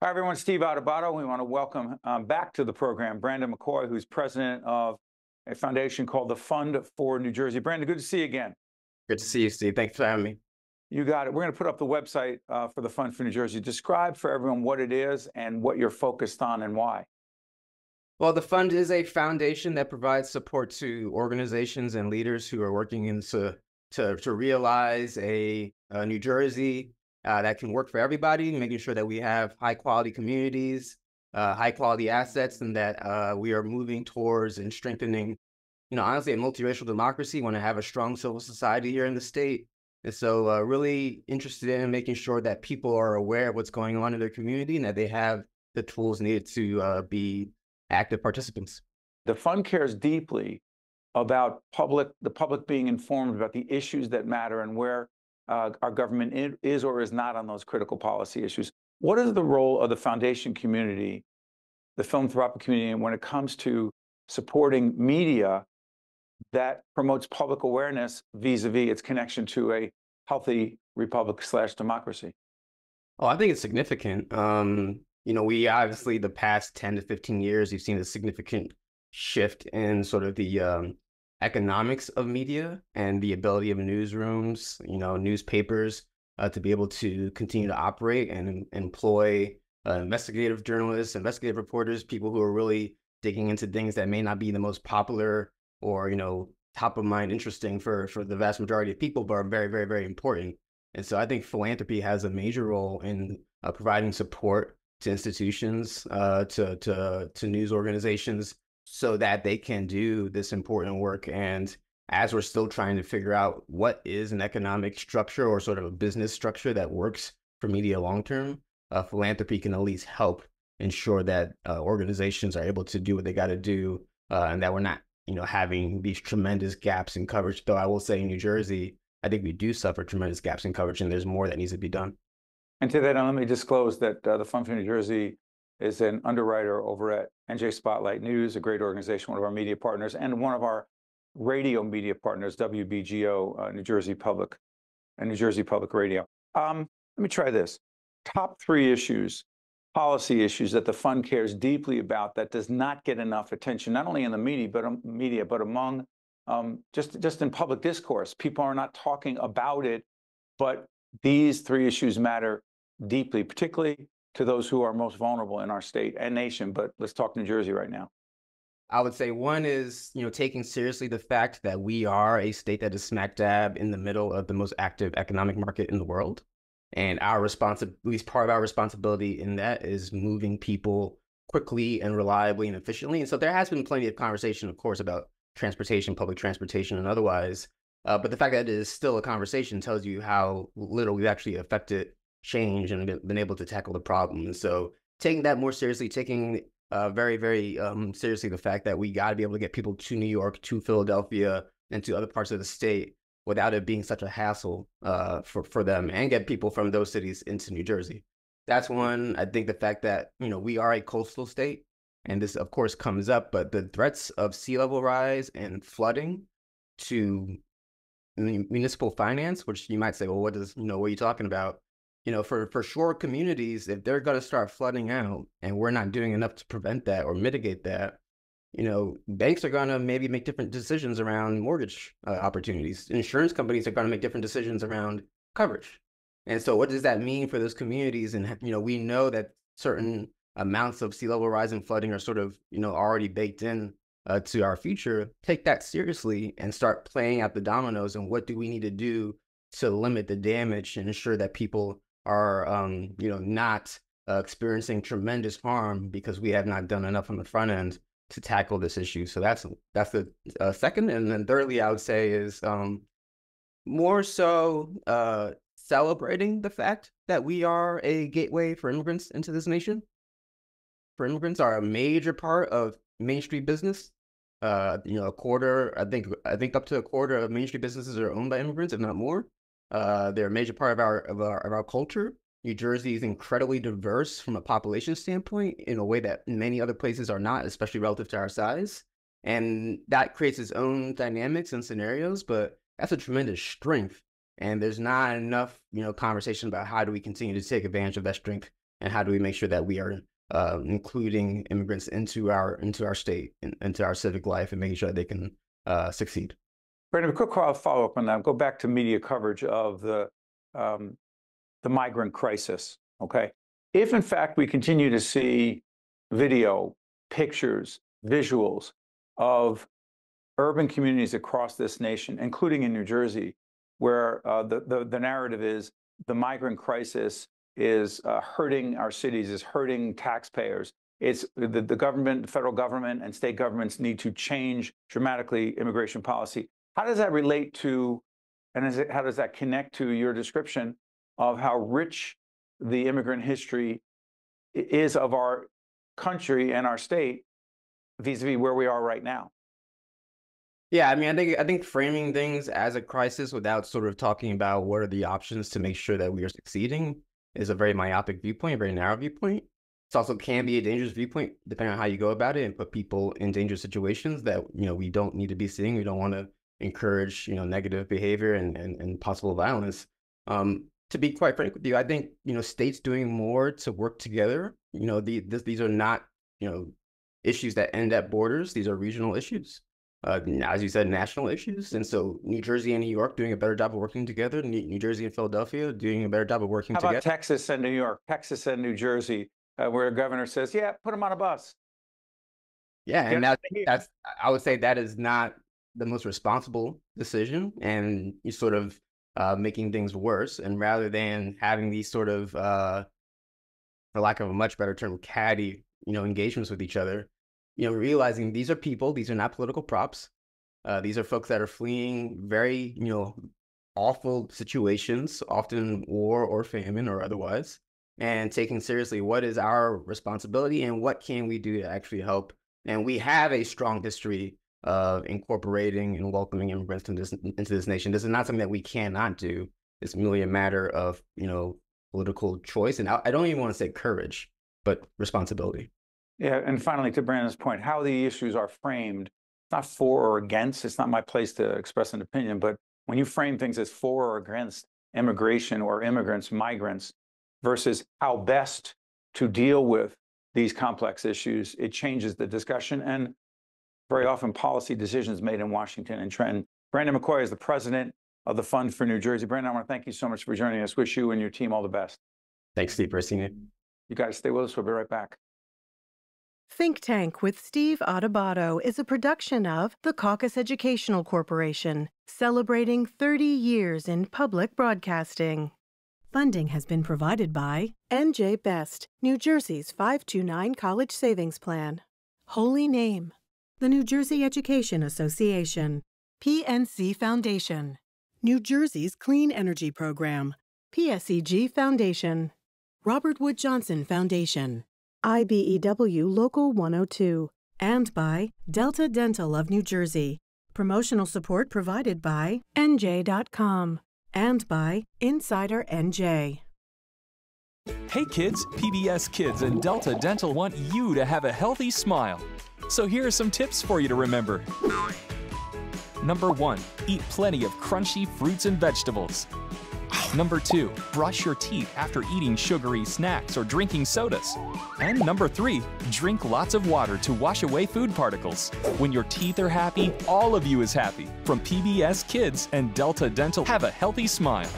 Hi, everyone. Steve Adubato. We want to welcome back to the program Brandon McKoy, who's president of a foundation called the Fund for New Jersey. Brandon, good to see you again. Good to see you, Steve. Thanks for having me. You got it. We're going to put up the website for the Fund for New Jersey. Describe for everyone what it is and what you're focused on and why. Well, the fund is a foundation that provides support to organizations and leaders who are working to realize a New Jersey that can work for everybody, making sure that we have high quality communities, high quality assets, and that we are moving towards and strengthening, honestly, a multiracial democracy. Want to have a strong civil society here in the state. And so really interested in making sure that people are aware of what's going on in their community and that they have the tools needed to be active participants. The fund cares deeply about the public being informed about the issues that matter and where our government is or is not on those critical policy issues. What is the role of the foundation community, the philanthropic community, when it comes to supporting media that promotes public awareness vis-a-vis its connection to a healthy republic/democracy? Oh, I think it's significant. We obviously the past 10 to 15 years, you've seen a significant shift in sort of the economics of media and the ability of newsrooms, newspapers to be able to continue to operate and employ investigative journalists, investigative reporters, people who are really digging into things that may not be the most popular or, top of mind interesting for the vast majority of people, but are very, very, very important. And so I think philanthropy has a major role in providing support to institutions, to news organizations, so that they can do this important work. And as we're still trying to figure out what is an economic structure or sort of a business structure that works for media long-term, philanthropy can at least help ensure that organizations are able to do what they got to do, and that we're not, having these tremendous gaps in coverage. Though I will say in New Jersey, I think we do suffer tremendous gaps in coverage, and there's more that needs to be done. And to that, let me disclose that the Fund for New Jersey is an underwriter over at NJ Spotlight News, a great organization, one of our media partners, and one of our radio media partners, WBGO, New Jersey Public Radio. Let me try this. Top 3 issues, policy issues that the fund cares deeply about that does not get enough attention, not only in the media, but among just in public discourse. People are not talking about it, but these 3 issues matter deeply, particularly to those who are most vulnerable in our state and nation. But let's talk New Jersey right now. I would say one is, taking seriously the fact that we are a state that is smack dab in the middle of the most active economic market in the world. And at least part of our responsibility in that is moving people quickly and reliably and efficiently. And so there has been plenty of conversation, of course, about transportation, public transportation and otherwise. But the fact that it is still a conversation tells you how little we've actually affected change and been able to tackle the problem. And so taking that more seriously, taking very, very seriously the fact that we got to be able to get people to New York, to Philadelphia, and to other parts of the state without it being such a hassle for them, and get people from those cities into New Jersey. That's one. I think the fact that, we are a coastal state, and this, of course, comes up, but the threats of sea level rise and flooding to municipal finance, which you might say, well, what are you talking about? For shore communities, if they're going to start flooding out and we're not doing enough to prevent that or mitigate that, banks are going to maybe make different decisions around mortgage opportunities. Insurance companies are going to make different decisions around coverage. And so what does that mean for those communities? And, we know that certain amounts of sea level rise and flooding are sort of, already baked in to our future. Take that seriously and start playing out the dominoes. And what do we need to do to limit the damage and ensure that people are, not experiencing tremendous harm because we have not done enough on the front end to tackle this issue. So that's the second. And then thirdly, I would say is more so celebrating the fact that we are a gateway for immigrants into this nation. For immigrants are a major part of Main Street business. A quarter, I think up to a quarter of Main Street businesses are owned by immigrants, if not more. They're a major part of our culture. New Jersey is incredibly diverse from a population standpoint in a way that many other places are not, especially relative to our size. And that creates its own dynamics and scenarios, but that's a tremendous strength. And there's not enough, conversation about how do we continue to take advantage of that strength and how do we make sure that we are including immigrants into our state, into our civic life, and making sure that they can succeed. Brandon, a quick follow-up on that. Go back to media coverage of the migrant crisis, okay? If, in fact, we continue to see video, pictures, visuals of urban communities across this nation, including in New Jersey, where the narrative is the migrant crisis is hurting our cities, is hurting taxpayers. It's the government, the federal government and state governments need to change dramatically immigration policy. How does that relate to, and how does that connect to your description of how rich the immigrant history is of our country and our state vis-a-vis where we are right now? Yeah, I mean, I think framing things as a crisis without sort of talking about what are the options to make sure that we are succeeding is a very myopic viewpoint, a very narrow viewpoint. It also can be a dangerous viewpoint depending on how you go about it and put people in dangerous situations that, you know, we don't need to be seeing. We don't want to encourage, you know, negative behavior and possible violence. To be quite frank with you, I think, you know, states doing more to work together, you know, these are not, you know, issues that end at borders. These are regional issues. As you said, national issues. And so New Jersey and New York doing a better job of working together. New Jersey and Philadelphia doing a better job of working together. How about Texas and New York, Texas and New Jersey, where a governor says, yeah, put them on a bus. Yeah, and that's I would say that is not the most responsible decision, and you sort of making things worse. And rather than having these sort of, for lack of a much better term, catty, you know, engagements with each other, you know, realizing these are people, these are not political props. These are folks that are fleeing very, you know, awful situations, often war or famine or otherwise, and taking seriously what is our responsibility and what can we do to actually help. And we have a strong history of incorporating and welcoming immigrants into this nation. This is not something that we cannot do. It's merely a matter of, you know, political choice. And I don't even want to say courage, but responsibility. Yeah, and finally, to Brandon's point, how the issues are framed, not for or against. It's not my place to express an opinion, but when you frame things as for or against immigration or immigrants, migrants, versus how best to deal with these complex issues, it changes the discussion and very often policy decisions made in Washington and Trenton. Brandon McKoy is the president of the Fund for New Jersey. Brandon, I want to thank you so much for joining us. Wish you and your team all the best. Thanks, Steve, for seeing it. You guys stay with us. We'll be right back. Think Tank with Steve Adubato is a production of the Caucus Educational Corporation, celebrating 30 years in public broadcasting. Funding has been provided by NJ Best, New Jersey's 529 College Savings Plan, Holy Name, the New Jersey Education Association, PNC Foundation, New Jersey's Clean Energy Program, PSEG Foundation, Robert Wood Johnson Foundation, IBEW Local 102, and by Delta Dental of New Jersey. Promotional support provided by NJ.com and by Insider NJ. Hey kids, PBS Kids and Delta Dental want you to have a healthy smile. So here are some tips for you to remember. Number 1, eat plenty of crunchy fruits and vegetables. Number 2, brush your teeth after eating sugary snacks or drinking sodas. And number 3, drink lots of water to wash away food particles. When your teeth are happy, all of you is happy. From PBS Kids and Delta Dental, have a healthy smile.